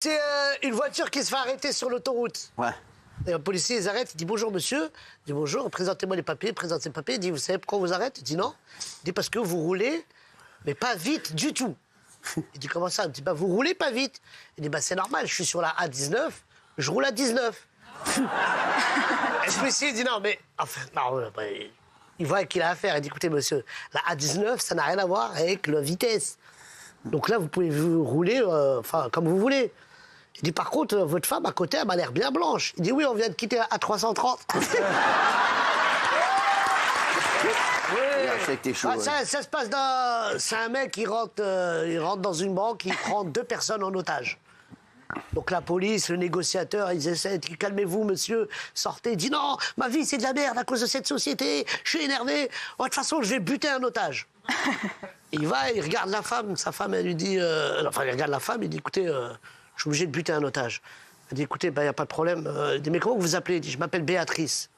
C'est une voiture qui se fait arrêter sur l'autoroute. Ouais. Et un policier, il arrête, il dit bonjour monsieur. Il dit bonjour, présentez-moi les papiers, présente ses papiers. Il dit vous savez pourquoi on vous arrête? Il dit non. Il dit parce que vous roulez, mais pas vite du tout. Il dit comment ça? Il dit bah vous roulez pas vite. Il dit bah c'est normal, je suis sur la A19, je roule à 19. Et ce policier il dit non mais enfin non, bah, il voit qu'il a affaire. Il dit écoutez monsieur, la A19 ça n'a rien à voir avec la vitesse. Donc là vous pouvez vous rouler comme vous voulez. Il dit, par contre, votre femme à côté, elle m'a l'air bien blanche. Il dit, oui, on vient de quitter à 330. Ça se passe dans... C'est un mec qui rentre dans une banque, il prend 2 personnes en otage. Donc la police, le négociateur, ils essaient de dire, calmez-vous, monsieur, sortez. Il dit, non, ma vie, c'est de la merde à cause de cette société. Je suis énervé. Oh, de toute façon, je vais buter un otage. Il va, il regarde la femme. Sa femme, elle lui dit... Enfin, il regarde la femme, il dit, écoutez... je suis obligé de buter un otage. Elle dit, écoutez, il n'y a pas de problème. Il dit, mais comment vous vous appelez? Il dit, je m'appelle Béatrice.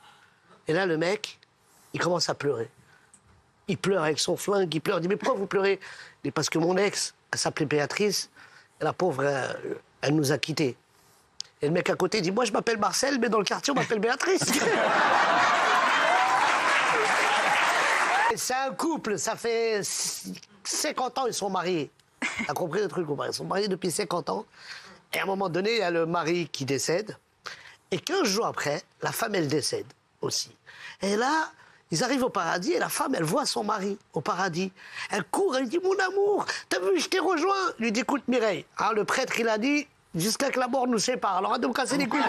Et là, le mec, il commence à pleurer. Il pleure avec son flingue, il pleure. Il dit, mais pourquoi vous pleurez? Il dit, parce que mon ex, elle s'appelait Béatrice, et la pauvre, elle nous a quittés. Et le mec à côté dit, moi, je m'appelle Marcel, mais dans le quartier, on m'appelle Béatrice. C'est un couple, ça fait 50 ans, ils sont mariés. T'as compris le truc ou pas? Ils sont mariés depuis 50 ans. Et à un moment donné, il y a le mari qui décède. Et 15 jours après, la femme, elle décède aussi. Et là, ils arrivent au paradis et la femme, elle voit son mari au paradis. Elle court, elle dit, mon amour, t'as vu, je t'ai rejoint. Il lui dit, écoute, Mireille, hein, le prêtre, il a dit, jusqu'à que la mort nous sépare. Alors, arrête de me casser les couilles.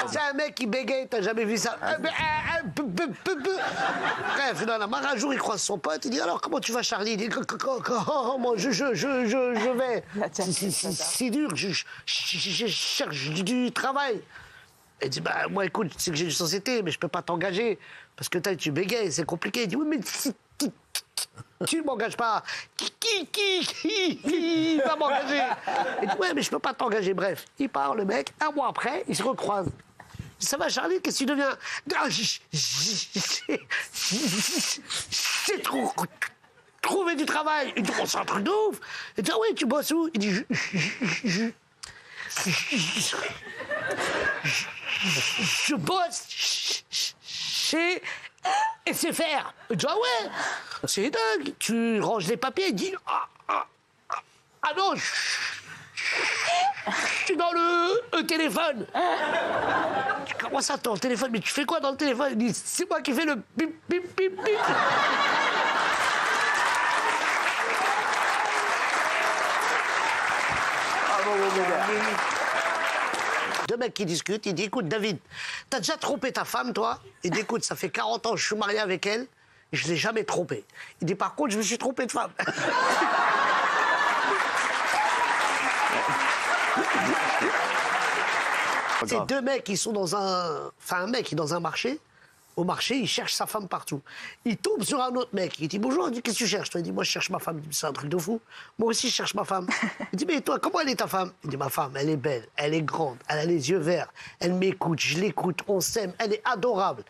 C'est un mec qui bégaye, t'as jamais vu ça? Bref, un jour, il croise son pote, il dit, alors, comment tu vas, Charlie? Il dit, moi, je vais. C'est dur, je cherche du travail. Il dit, bah, moi, écoute, c'est que j'ai une société, mais je peux pas t'engager. Parce que tu bégayes, c'est compliqué. Il dit, oui, mais si tu ne m'engages pas, qui va m'engager? Il dit, ouais, mais je peux pas t'engager. Bref, il part, le mec, un mois après, ils se recroisent. Ça va, Charlie, qu'est-ce que tu deviens? J'ai trouvé du travail. Il dit, oh, c'est un truc de ouf. Il dit, ah oui, tu bosses où? Il dit, je bosse chez SFR. Il dit, ah ouais, c'est dingue. Tu ranges les papiers. Il dit, ah non, je suis dans le téléphone. Comment ça, ton téléphone? Mais tu fais quoi dans le téléphone? Il dit, c'est moi qui fais le bip, bip, bip, bip. Deux mecs qui discutent, il dit, écoute, David, t'as déjà trompé ta femme, toi? Il dit, écoute, ça fait 40 ans que je suis marié avec elle, et je l'ai jamais trompée. Il dit, par contre, je me suis trompé de femme. C'est 2 mecs qui sont dans un... Enfin, un mec qui est dans un marché. Au marché, il cherche sa femme partout. Il tombe sur un autre mec. Il dit, bonjour, il dit, qu'est-ce que tu cherches? Toi, il dit, moi, je cherche ma femme. Il dit, c'est un truc de fou. Moi aussi, je cherche ma femme. Il dit, mais toi, comment elle est ta femme? Il dit, ma femme, elle est belle, elle est grande, elle a les yeux verts, elle m'écoute, je l'écoute, on s'aime, elle est adorable.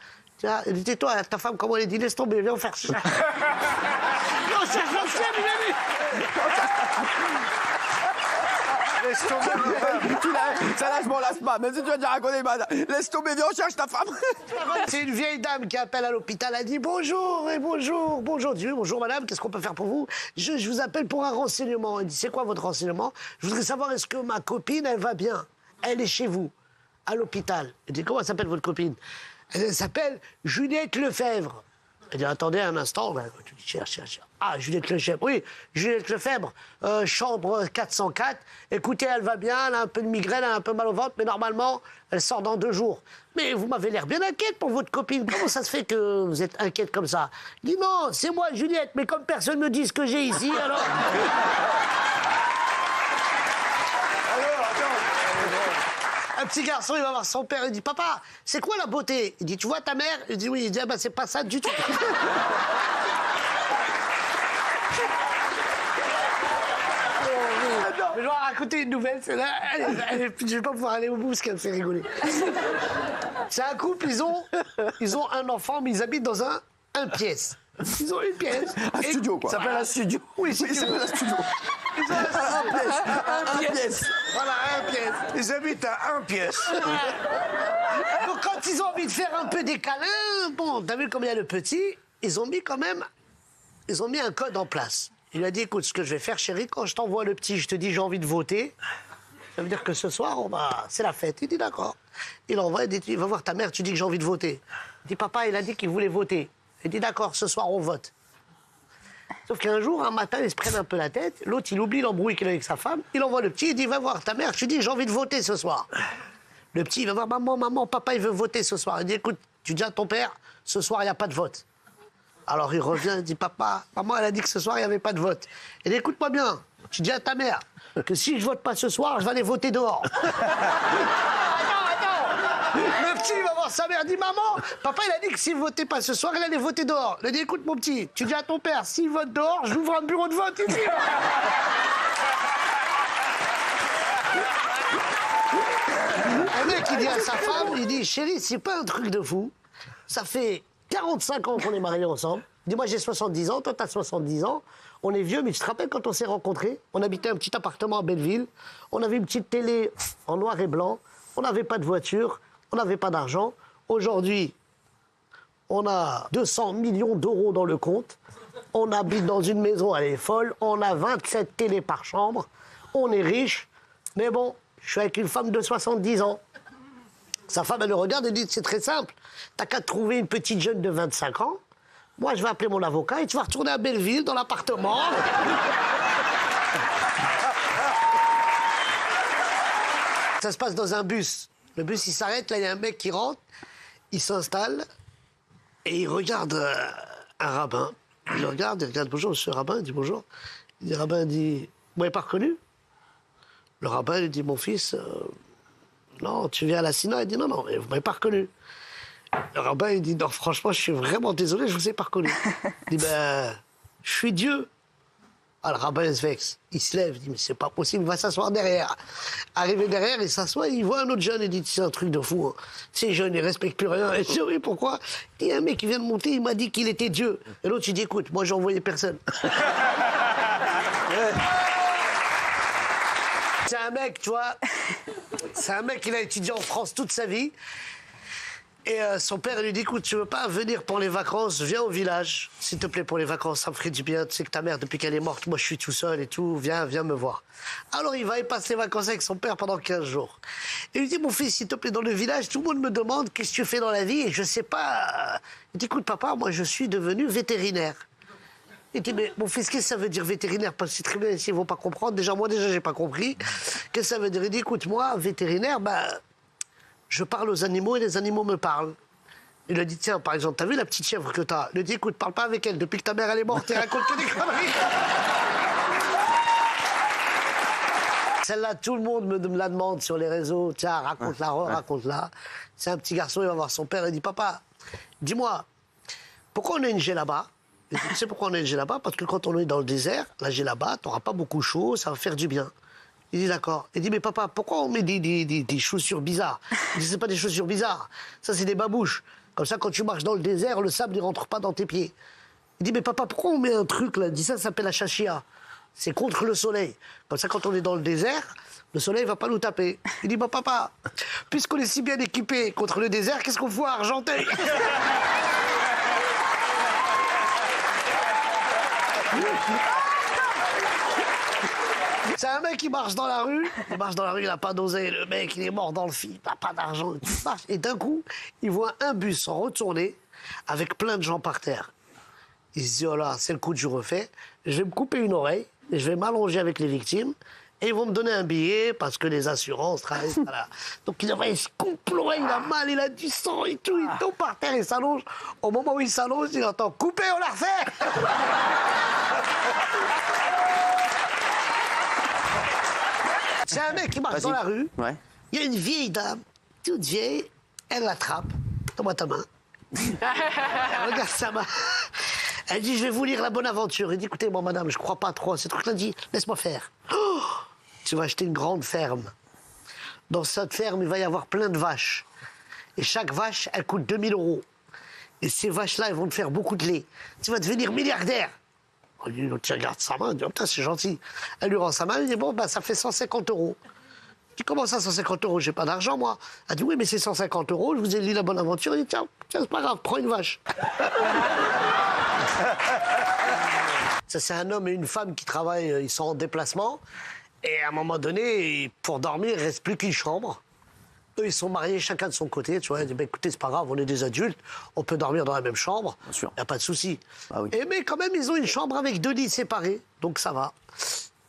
Il dit, toi, ta femme, comment elle est? Il dit, laisse tomber, viens faire ça. Non, c'est l'ancienne, il a dit. Laisse tomber, ça là, je m'en lasse pas. Même si tu vas déjà raconter, laisse tomber, viens, on cherche ta femme. C'est une vieille dame qui appelle à l'hôpital. Elle dit bonjour et bonjour. Bonjour, Dieu, bonjour madame, qu'est-ce qu'on peut faire pour vous? Je vous appelle pour un renseignement. Elle dit, c'est quoi votre renseignement? Je voudrais savoir, est-ce que ma copine, elle va bien? Elle est chez vous, à l'hôpital. Elle dit, comment s'appelle votre copine? Elle s'appelle Juliette Lefebvre. Elle dit, attendez un instant. Tu dis, cherche. Ah, Juliette Lefebvre. Oui, Juliette Lefebvre, chambre 404. Écoutez, elle va bien, elle a un peu de migraine, elle a un peu mal au ventre, mais normalement, elle sort dans 2 jours. Mais vous m'avez l'air bien inquiète pour votre copine. Comment ça se fait que vous êtes inquiète comme ça? Il dit, non, c'est moi, Juliette, mais comme personne me dit ce que j'ai ici, alors... Un petit garçon, il va voir son père, il dit, papa, c'est quoi la beauté? Il dit, tu vois ta mère? Il dit, oui. Il dit, ah ben, c'est pas ça du tout. Mais je vais raconter une nouvelle, celle-là, je vais pas pouvoir aller au bout parce qu'elle me fait rigoler. C'est un couple, ils ont un enfant, mais ils habitent dans un pièce. Ils ont une pièce. Un studio, quoi. Ça s'appelle un studio. Oui, Ça s'appelle un studio. Un pièce. Voilà, un pièce. Ils habitent à un pièce. Donc quand ils ont envie de faire un peu des câlins, bon, t'as vu combien il y a de petits, ils ont mis un code en place. Il a dit, écoute, ce que je vais faire, chérie, quand je t'envoie le petit, je te dis j'ai envie de voter, ça veut dire que ce soir, c'est la fête. Il dit d'accord. Il envoie, il dit, il va voir ta mère, tu dis que j'ai envie de voter. Il dit, papa, il a dit qu'il voulait voter. Il dit, d'accord, ce soir, on vote. Sauf qu'un jour, un matin, ils se prennent un peu la tête. L'autre, il oublie l'embrouille qu'il a avec sa femme. Il envoie le petit, il dit, va voir ta mère, tu dis que j'ai envie de voter ce soir. Le petit, il va voir maman, papa, il veut voter ce soir. Il dit, écoute, tu dis à ton père, ce soir, il n'y a pas de vote. Alors il revient, il dit, papa, maman, elle a dit que ce soir, il n'y avait pas de vote. Il dit, écoute-moi bien, tu dis à ta mère que si je vote pas ce soir, je vais aller voter dehors. Le petit, il va voir sa mère, il dit, maman, papa, il a dit que s'il ne votait pas ce soir, il allait voter dehors. Il dit, écoute, mon petit, tu dis à ton père, s'il vote dehors, j'ouvre un bureau de vote ici. Le mec, il dit à sa femme, il dit, chérie, c'est pas un truc de fou. Ça fait 45 ans qu'on est mariés ensemble. Il dit, moi j'ai 70 ans, toi t'as 70 ans. On est vieux, mais tu te rappelles quand on s'est rencontrés? On habitait un petit appartement à Belleville. On avait une petite télé en noir et blanc. On n'avait pas de voiture. On n'avait pas d'argent. Aujourd'hui, on a 200 millions d'euros dans le compte. On habite dans une maison, elle est folle. On a 27 télés par chambre. On est riche. Mais bon, je suis avec une femme de 70 ans. Sa femme, elle le regarde et dit, c'est très simple. T'as qu'à trouver une petite jeune de 25 ans. Moi, je vais appeler mon avocat et tu vas retourner à Belleville, dans l'appartement. Ça se passe dans un bus. Le bus, il s'arrête, là, il y a un mec qui rentre, il s'installe et il regarde un rabbin. Il regarde, bonjour, monsieur le rabbin, il dit bonjour. Le rabbin dit, vous m'avez pas reconnu? Le rabbin, il dit, mon fils... non, tu viens à la Sina? Il dit, non, mais vous m'avez pas reconnu. Le rabbin, il dit, non, franchement, je suis vraiment désolé, je vous ai pas reconnu. Il dit, ben, je suis Dieu. Ah, le rabbin, il se vexe. Il se lève, il dit, mais c'est pas possible, il va s'asseoir derrière. Arrivé derrière, il s'assoit, il voit un autre jeune, il dit, c'est un truc de fou. Hein. Ces jeunes, ils respectent plus rien. Il dit, oui, pourquoi? Il y a un mec qui vient de monter, il m'a dit qu'il était Dieu. Et l'autre, il dit, écoute, moi, j'ai envoyé personne. C'est un mec, tu vois, c'est un mec qui a étudié en France toute sa vie. Et son père lui dit, écoute, tu veux pas venir pour les vacances, viens au village, s'il te plaît, pour les vacances, ça me ferait du bien. Tu sais que ta mère, depuis qu'elle est morte, moi je suis tout seul et tout, viens me voir. Alors il va et passe les vacances avec son père pendant 15 jours. Et il lui dit, mon fils, s'il te plaît, dans le village, tout le monde me demande qu'est-ce que tu fais dans la vie et je sais pas. Il dit, écoute papa, moi je suis devenu vétérinaire. Il dit, mais mon fils, qu'est-ce que ça veut dire vétérinaire? Parce que c'est très bien, ici, ils vont pas comprendre. Déjà, moi, j'ai pas compris. Qu'est-ce que ça veut dire? Il dit, écoute, moi, vétérinaire, je parle aux animaux et les animaux me parlent. Il lui a dit, tiens, par exemple, t'as vu la petite chèvre que t'as? Il lui dit, écoute, parle pas avec elle. Depuis que ta mère, elle est morte, elle raconte que des conneries. Celle-là, tout le monde me la demande sur les réseaux. Tiens, raconte-la, raconte-la. C'est un petit garçon, il va voir son père, il dit, papa, dis-moi, pourquoi on a une djellaba? Il dit, tu sais pourquoi on a une djellaba? Parce que quand on est dans le désert, la djellaba, t'auras pas beaucoup chaud, ça va faire du bien. Il dit, d'accord. Il dit, mais papa, pourquoi on met des chaussures bizarres? Il dit, c'est pas des chaussures bizarres, ça c'est des babouches. Comme ça, quand tu marches dans le désert, le sable, il rentre pas dans tes pieds. Il dit, mais papa, pourquoi on met un truc là? Il dit, ça s'appelle la chachia. C'est contre le soleil. Comme ça, quand on est dans le désert, le soleil va pas nous taper. Il dit, bah papa, puisqu'on est si bien équipé contre le désert, qu'est-ce qu'on fout à Argenteuil? C'est un mec qui marche dans la rue. Il marche dans la rue, il n'a pas d'oseille. Le mec, il est mort dans le film, il n'a pas d'argent. Il marche. Et d'un coup, il voit un bus en retourner avec plein de gens par terre. Il se dit, oh là, c'est le coup que je refais. Je vais me couper une oreille et je vais m'allonger avec les victimes. Et ils vont me donner un billet parce que les assurances travaillent. Voilà. Donc il se coupe l'oreille, il a mal, il a du sang et tout. Il tombe par terre, il s'allonge. Au moment où il s'allonge, il entend « Coupé, on la refait !» C'est un mec qui marche dans la rue. Ouais. Il y a une vieille dame, toute vieille. Elle l'attrape. Donne-moi ta main. Elle regarde sa main. Elle dit, je vais vous lire la bonne aventure. Il dit, écoutez, moi, madame, je crois pas trop à ces trucs-là. Elle dit, laisse-moi faire. Oh, tu vas acheter une grande ferme. Dans cette ferme, il va y avoir plein de vaches. Et chaque vache, elle coûte 2000 €. Et ces vaches-là, elles vont te faire beaucoup de lait. Tu vas devenir milliardaire. L'autre, tu regardes sa main, il dit, oh, putain, c'est gentil. Elle lui rend sa main, elle dit, bon, bah, ça fait 150 €. Je dis, comment ça, 150 €? J'ai pas d'argent, moi. Elle dit, oui, mais c'est 150 €, je vous ai lu la bonne aventure. Il dit, tiens, c'est pas grave, prends une vache. Ça, c'est un homme et une femme qui travaillent, ils sont en déplacement. Et à un moment donné, pour dormir, il ne reste plus qu'une chambre. Eux, ils sont mariés chacun de son côté. Tu vois, ils disent, bah, écoutez, c'est pas grave, on est des adultes, on peut dormir dans la même chambre. Bien sûr. Il n'y a pas de souci. Ah oui. Mais quand même, ils ont une chambre avec 2 lits séparés, donc ça va.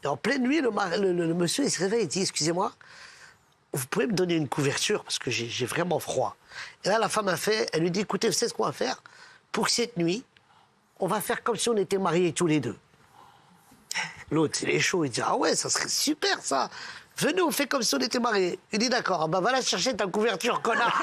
Et en pleine nuit, le monsieur, il se réveille, il dit, excusez-moi, vous pouvez me donner une couverture parce que j'ai vraiment froid. Et là, la femme a fait, elle lui dit, écoutez, vous savez ce qu'on va faire? Pour cette nuit, on va faire comme si on était mariés tous les deux. L'autre, il est chaud, il dit, ah ouais, ça serait super ça. Venez, on fait comme si on était mariés. Il dit, d'accord, bah va la chercher ta couverture, connard.